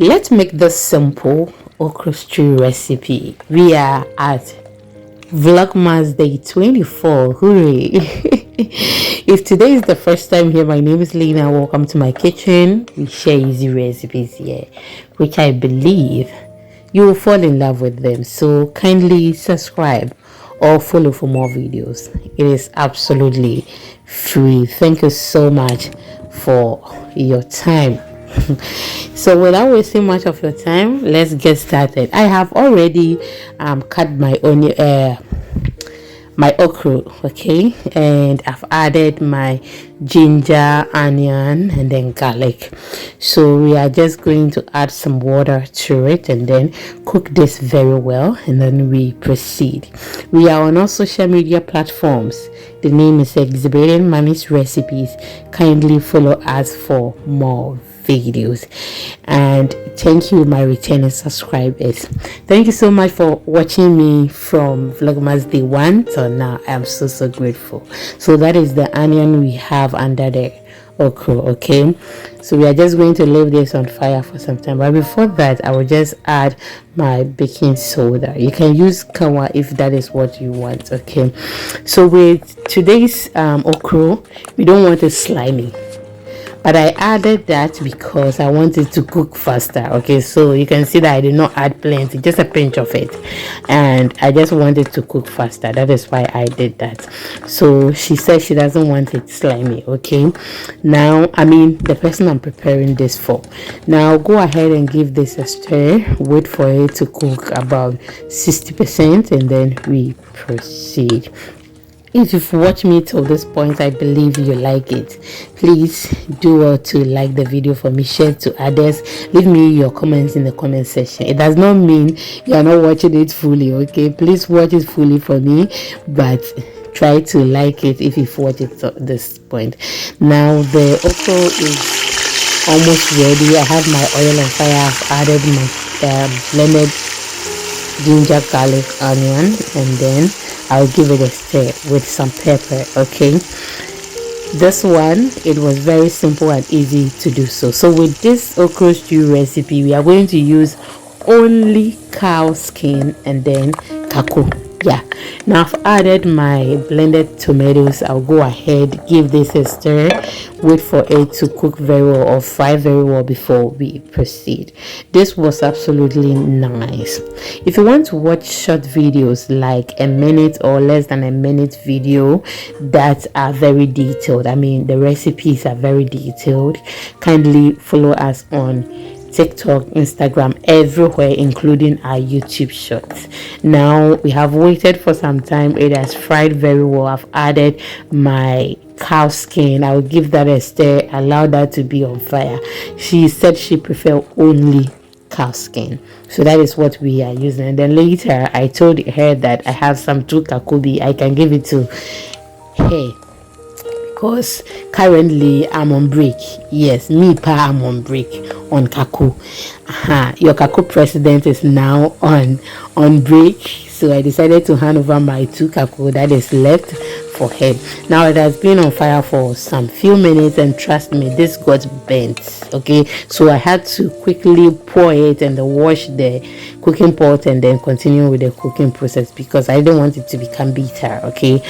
Let's make this simple okra stew recipe. We are at Vlogmas Day 24. Hooray! If today is the first time here, my name is Lena. Welcome to my kitchen. We share easy recipes here, which I believe you will fall in love with them. So kindly subscribe or follow for more videos. It is absolutely free. Thank you so much for your time. So without wasting much of your time, let's get started. I have already cut my onion, my okra, okay, and I've added my ginger, onion, and then garlic. So we are just going to add some water to it and then cook this very well, and then we proceed. We are on all social media platforms. The name is Exhibiting Mommy's Recipes. Kindly follow us for more videos, and thank you my returning subscribers. Thank you so much for watching me from Vlogmas Day 1 till now. I am so grateful. So that is the onion we have under the okra. Okay, so we are just going to leave this on fire for some time, but before that I will just add my baking soda. You can use kawa if that is what you want. Okay, so with today's okra, we don't want it slimy, but I added that because I wanted to cook faster. Okay, so you can see that I did not add plenty, just a pinch of it, and I just wanted to cook faster. That is why I did that. So she said she doesn't want it slimy. Okay, now the person I'm preparing this for, now go ahead and give this a stir. Wait for it to cook about 60%, and then we proceed. If you've watched me till this point, I believe you like it. Please do well to like the video for me, share to others, leave me your comments in the comment section. It does not mean you are not watching it fully. Okay, please watch it fully for me, but try to like it if you've watched it to this point. Now the okra is almost ready. I have my oil on fire. I've added my blended ginger, garlic, onion, and then I'll give it a stir with some pepper. Okay, this one, it was very simple and easy to do. So with this okra stew recipe, we are going to use only cow skin and then kako. Yeah, now I've added my blended tomatoes. I'll go ahead, give this a stir, wait for it to cook very well or fry very well before we proceed. This was absolutely nice. If you want to watch short videos like a minute or less than a minute video that are very detailed, the recipes are very detailed, kindly follow us on TikTok, Instagram, everywhere, including our YouTube shorts. Now we have waited for some time. It has fried very well. I've added my cow skin. I will give that a stir, allow that to be on fire. She said she prefer only cow skin, so that is what we are using. And then later I told her that I have some two kakubi. I can give it to her because currently I'm on break. Yes, I'm on break on kaku. Your kaku president is now on break, so I decided to hand over my two kaku that is left for her. Now it has been on fire for some few minutes, and trust me, this got burnt. Okay, so I had to quickly pour it and wash the cooking pot and then continue with the cooking process because I didn't want it to become bitter. Okay,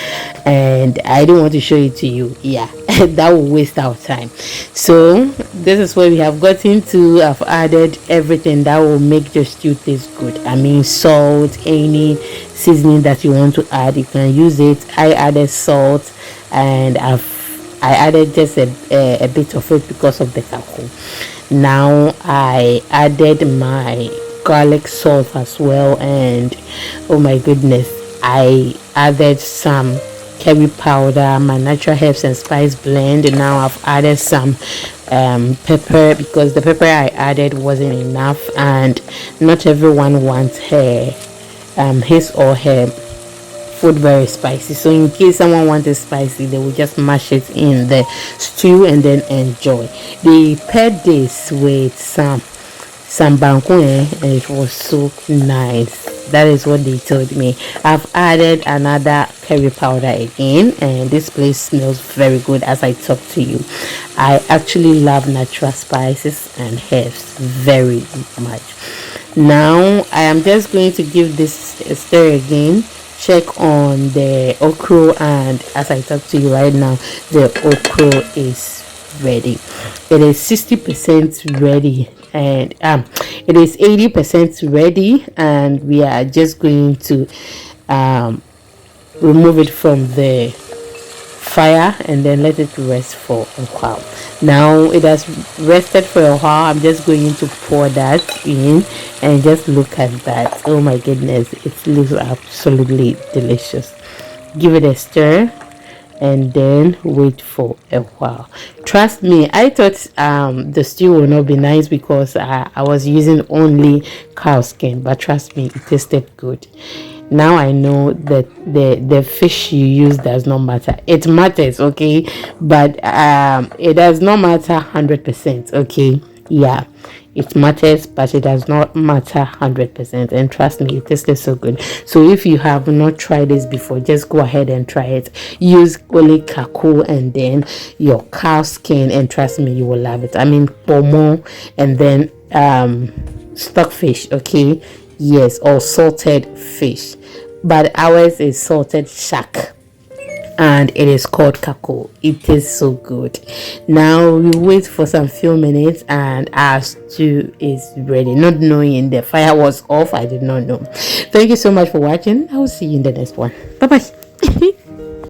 and I didn't want to show it to you. Yeah, that will waste our time. So this is where we have gotten to. I've added everything that will make the stew taste good. Salt, any seasoning that you want to add, you can use it. I added salt, and I added just a bit of it because of the kako. Now I added my garlic salt as well, and oh my goodness, I added some curry powder, my natural herbs and spice blend. And now I've added some pepper because the pepper I added wasn't enough, and not everyone wants his or her food very spicy. So in case someone wants it spicy, they will just mash it in the stew and then enjoy. They paired this with some banku, and it was so nice. That is what they told me. I've added another curry powder again, and this place smells very good as I talk to you. I actually love natural spices and herbs very much. Now I am just going to give this a stir again, check on the okra, and as I talk to you right now, the okra is ready. It is 60% ready, and it is 80% ready, and we are just going to remove it from the fire and then let it rest for a while. Now it has rested for a while. I'm just going to pour that in and just look at that. Oh my goodness, it looks absolutely delicious. Give it a stir and then wait for a while. Trust me, I thought the stew will not be nice because I was using only cow skin, but trust me, it tasted good. Now I know that the fish you use does not matter. It matters, okay, but it does not matter 100%, okay. Yeah, it matters, but it does not matter 100%. And trust me, it tasted so good. So if you have not tried this before, just go ahead and try it. Use only kako and then your cow skin, and trust me, you will love it. I mean pomo, and then stockfish, okay. Yes, or salted fish, but ours is salted shark and it is called kako. It is so good. Now we wait for some few minutes and our stew is ready. Not knowing the fire was off, I did not know. Thank you so much for watching. I will see you in the next one. Bye bye.